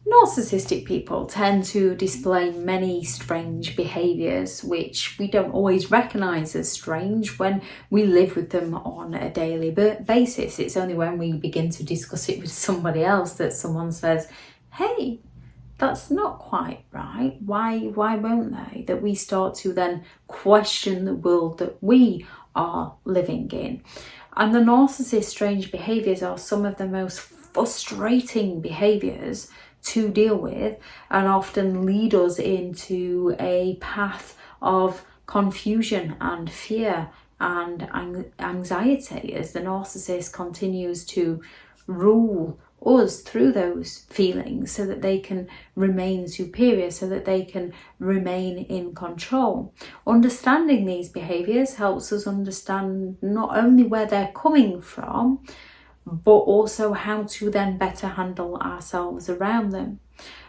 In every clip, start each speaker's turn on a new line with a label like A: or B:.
A: Narcissistic people tend to display many strange behaviours which we don't always recognise as strange when we live with them on a daily basis. It's only when we begin to discuss it with somebody else that someone says, hey, that's not quite right. Why won't they? That we start to then question the world that we are living in. And the narcissist's strange behaviours are some of the most frustrating behaviours to deal with, and often lead us into a path of confusion and fear and anxiety as the narcissist continues to rule us through those feelings so that they can remain superior, so that they can remain in control. Understanding these behaviours helps us understand not only where they're coming from, but also how to then better handle ourselves around them.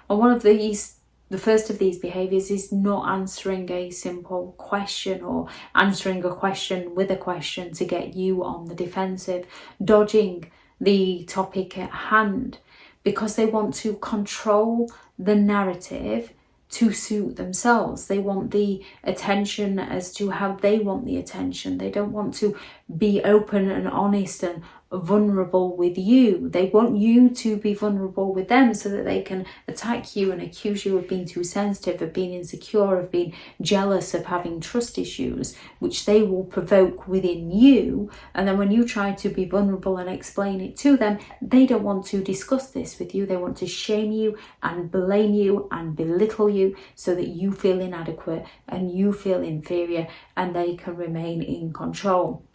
A: And the first of these behaviours is not answering a simple question or answering a question with a question to get you on the defensive, dodging the topic at hand because they want to control the narrative to suit themselves. They want the attention as to how they want the attention. They don't want to be open and honest and vulnerable with you. They want you to be vulnerable with them so that they can attack you and accuse you of being too sensitive, of being insecure, of being jealous, of having trust issues, which they will provoke within you. And then when you try to be vulnerable and explain it to them, they don't want to discuss this with you. They want to shame you and blame you and belittle you so that you feel inadequate and you feel inferior and they can remain in control.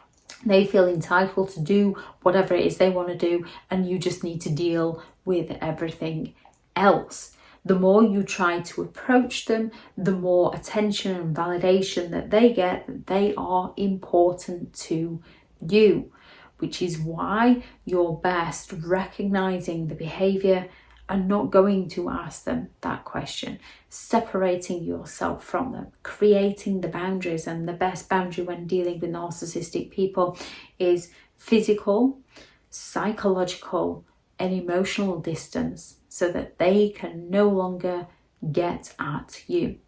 A: They feel entitled to do whatever it is they want to do, and you just need to deal with everything else. The more you try to approach them, the more attention and validation that they get, that they are important to you, which is why you're best recognizing the behavior and not going to ask them that question, separating yourself from them, creating the boundaries. And the best boundary when dealing with narcissistic people is physical, psychological, and emotional distance so that they can no longer get at you.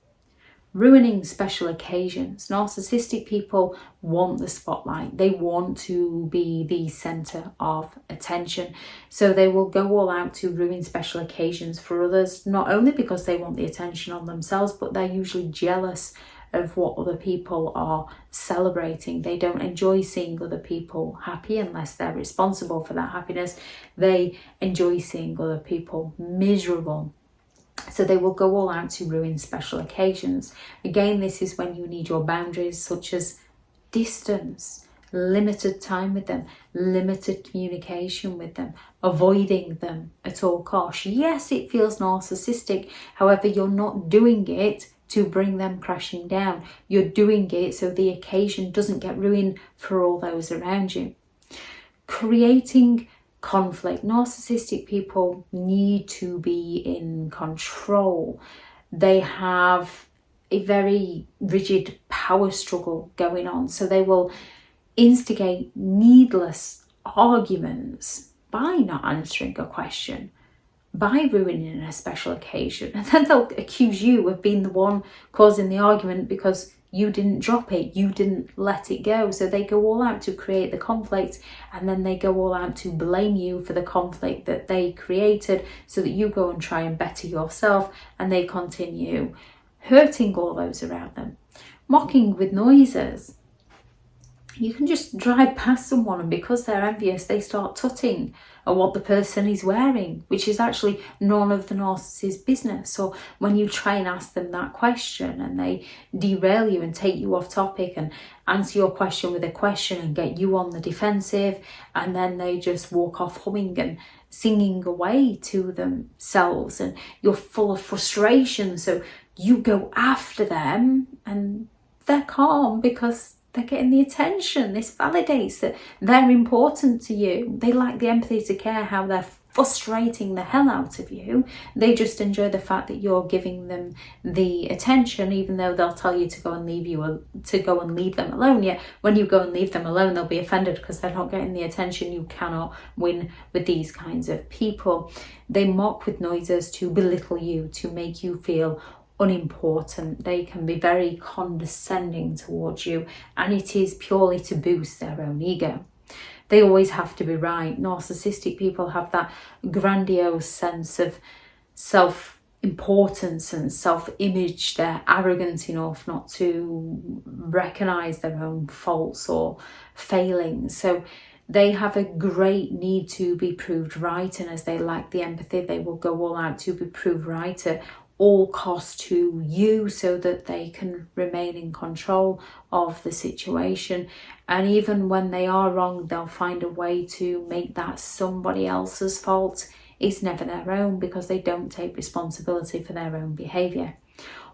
A: Ruining special occasions. Narcissistic people want the spotlight. They want to be the center of attention. So they will go all out to ruin special occasions for others, not only because they want the attention on themselves, but they're usually jealous of what other people are celebrating. They don't enjoy seeing other people happy unless they're responsible for that happiness. They enjoy seeing other people miserable. So they will go all out to ruin special occasions. Again, this is when you need your boundaries, such as distance, limited time with them, limited communication with them, avoiding them at all costs. Yes, it feels narcissistic. However, you're not doing it to bring them crashing down. You're doing it so the occasion doesn't get ruined for all those around you. Creating conflict. Narcissistic people need to be in control. They have a very rigid power struggle going on. So they will instigate needless arguments by not answering a question, by ruining a special occasion. And then they'll accuse you of being the one causing the argument because you didn't drop it, you didn't let it go. So they go all out to create the conflict, and then they go all out to blame you for the conflict that they created so that you go and try and better yourself, and they continue hurting all those around them. Mocking with noises. You can just drive past someone and because they're envious, they start tutting at what the person is wearing, which is actually none of the narcissist's business. So when you try and ask them that question and they derail you and take you off topic and answer your question with a question and get you on the defensive, and then they just walk off humming and singing away to themselves, and you're full of frustration. So you go after them and they're calm because they're getting the attention. This validates that they're important to you. They lack the empathy to care how they're frustrating the hell out of you. They just enjoy the fact that you're giving them the attention, even though they'll tell you to go and leave them alone. Yet when you go and leave them alone, they'll be offended because they're not getting the attention. You cannot win with these kinds of people. They mock with noises to belittle you, to make you feel unimportant. They can be very condescending towards you, and it is purely to boost their own ego. They always have to be right. Narcissistic people have that grandiose sense of self-importance and self-image. They're arrogant enough not to recognise their own faults or failings. So they have a great need to be proved right, and as they lack the empathy, they will go all out to be proved right at all costs to you, so that they can remain in control of the situation. And even when they are wrong, they'll find a way to make that somebody else's fault. It's never their own, because they don't take responsibility for their own behaviour.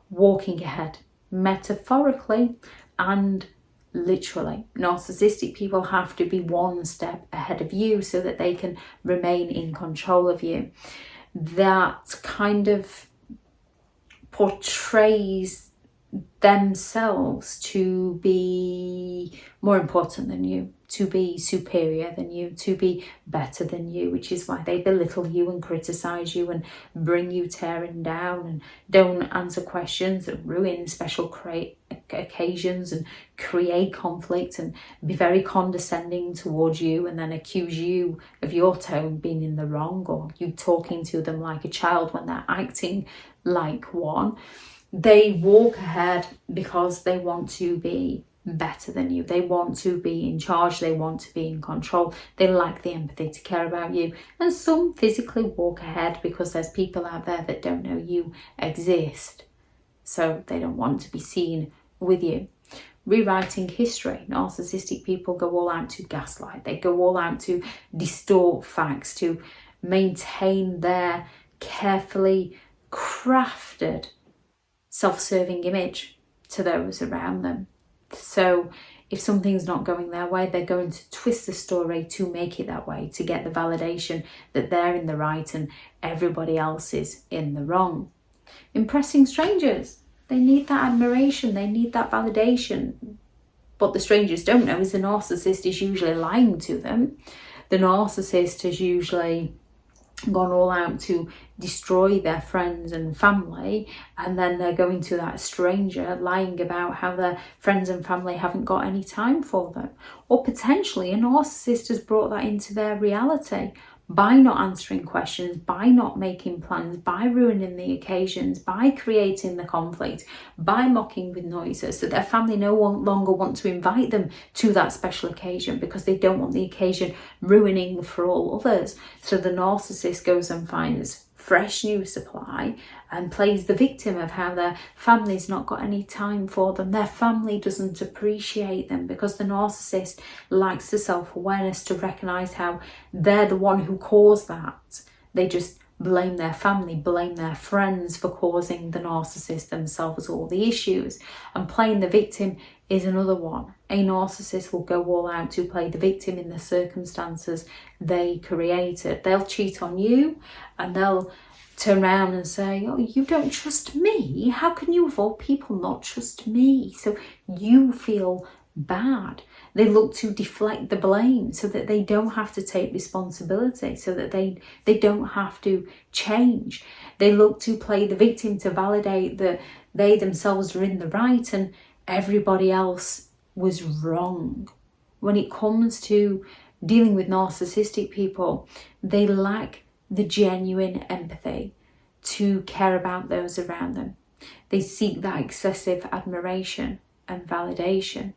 A: Walking ahead, metaphorically and literally. Narcissistic people have to be one step ahead of you so that they can remain in control of you. That kind of portrays themselves to be more important than you, to be superior than you, to be better than you, which is why they belittle you and criticize you and bring you tearing down and don't answer questions that ruin special occasions and create conflict and be very condescending towards you, and then accuse you of your tone being in the wrong, or you talking to them like a child when they're acting like one. They walk ahead because they want to be better than you. They want to be in charge. They want to be in control. They lack the empathy to care about you. And some physically walk ahead because there's people out there that don't know you exist. So they don't want to be seen with you. Rewriting history. Narcissistic people go all out to gaslight. They go all out to distort facts, to maintain their carefully crafted self-serving image to those around them. So if something's not going their way, they're going to twist the story to make it that way, to get the validation that they're in the right and everybody else is in the wrong. Impressing strangers. They need that admiration, they need that validation. What the strangers don't know is the narcissist is usually lying to them. The narcissist has usually gone all out to destroy their friends and family, and then they're going to that stranger lying about how their friends and family haven't got any time for them. Or potentially a narcissist has brought that into their reality by not answering questions, by not making plans, by ruining the occasions, by creating the conflict, by mocking with noises, that their family no longer want to invite them to that special occasion because they don't want the occasion ruining for all others. So the narcissist goes and finds fresh new supply and plays the victim of how their family's not got any time for them. Their family doesn't appreciate them because the narcissist lacks the self-awareness to recognise how they're the one who caused that. They just blame their family, blame their friends for causing the narcissist themselves all the issues. And playing the victim is another one. A narcissist will go all out to play the victim in the circumstances they created. They'll cheat on you and they'll turn around and say, oh, you don't trust me? How can you of all people not trust me? So you feel bad. They look to deflect the blame so that they don't have to take responsibility, so that they don't have to change. They look to play the victim to validate that they themselves are in the right and everybody else was wrong. When it comes to dealing with narcissistic people, they lack the genuine empathy to care about those around them. They seek that excessive admiration and validation.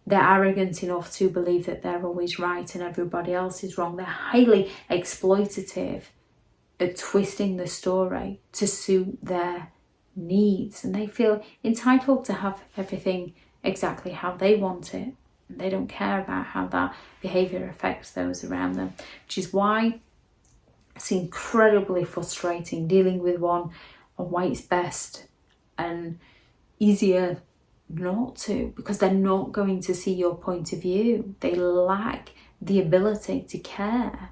A: They're arrogant enough to believe that they're always right and everybody else is wrong. They're highly exploitative at twisting the story to suit their needs, and they feel entitled to have everything exactly how they want it. They don't care about how that behaviour affects those around them, which is why it's incredibly frustrating dealing with one, and why it's best and easier not to, because they're not going to see your point of view. They lack the ability to care.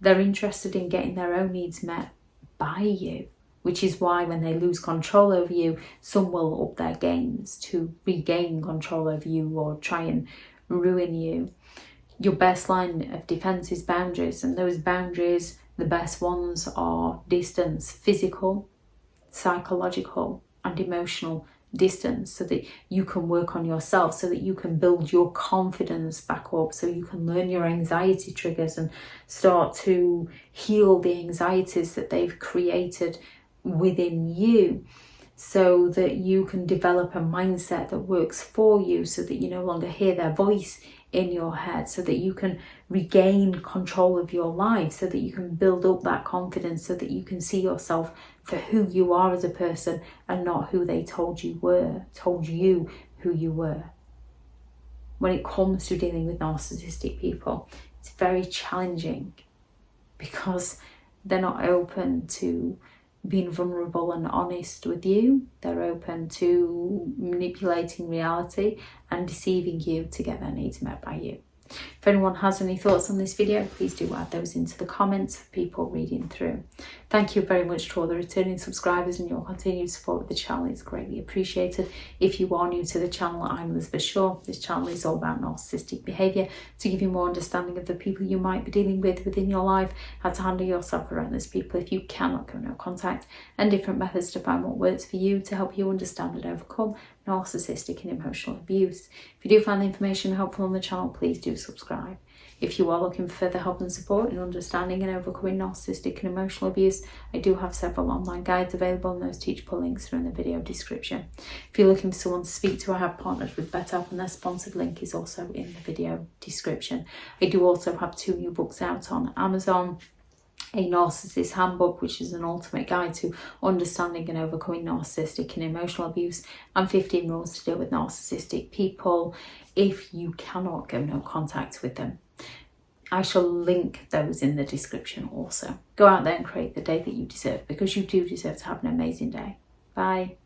A: They're interested in getting their own needs met by you, which is why when they lose control over you, some will up their games to regain control over you or try and ruin you. Your best line of defense is boundaries, and those boundaries, the best ones are distance, physical, psychological and emotional distance, so that you can work on yourself, so that you can build your confidence back up, so you can learn your anxiety triggers and start to heal the anxieties that they've created within you, so that you can develop a mindset that works for you, so that you no longer hear their voice in your head, so that you can regain control of your life, so that you can build up that confidence, so that you can see yourself for who you are as a person and not who they told you who you were. When it comes to dealing with narcissistic people, it's very challenging because they're not open to being vulnerable and honest with you. They're open to manipulating reality and deceiving you to get their needs met by you. If anyone has any thoughts on this video, please do add those into the comments for people reading through. Thank you very much to all the returning subscribers, and your continued support with the channel is greatly appreciated. If you are new to the channel, I'm Elizabeth Shaw. This channel is all about narcissistic behaviour, to give you more understanding of the people you might be dealing with within your life, how to handle yourself around those people if you cannot go no contact, and different methods to find what works for you to help you understand and overcome narcissistic and emotional abuse. If you do find the information helpful on the channel, please do subscribe. If you are looking for further help and support in understanding and overcoming narcissistic and emotional abuse, I do have several online guides available, and those teachable links are in the video description. If you're looking for someone to speak to, I have partnered with BetterHelp, and their sponsored link is also in the video description. I do also have 2 new books out on Amazon: a Narcissists Handbook, which is an ultimate guide to understanding and overcoming narcissistic and emotional abuse, and 15 rules to deal with narcissistic people if you cannot go no contact with them. I shall link those in the description also. Go out there and create the day that you deserve, because you do deserve to have an amazing day. Bye.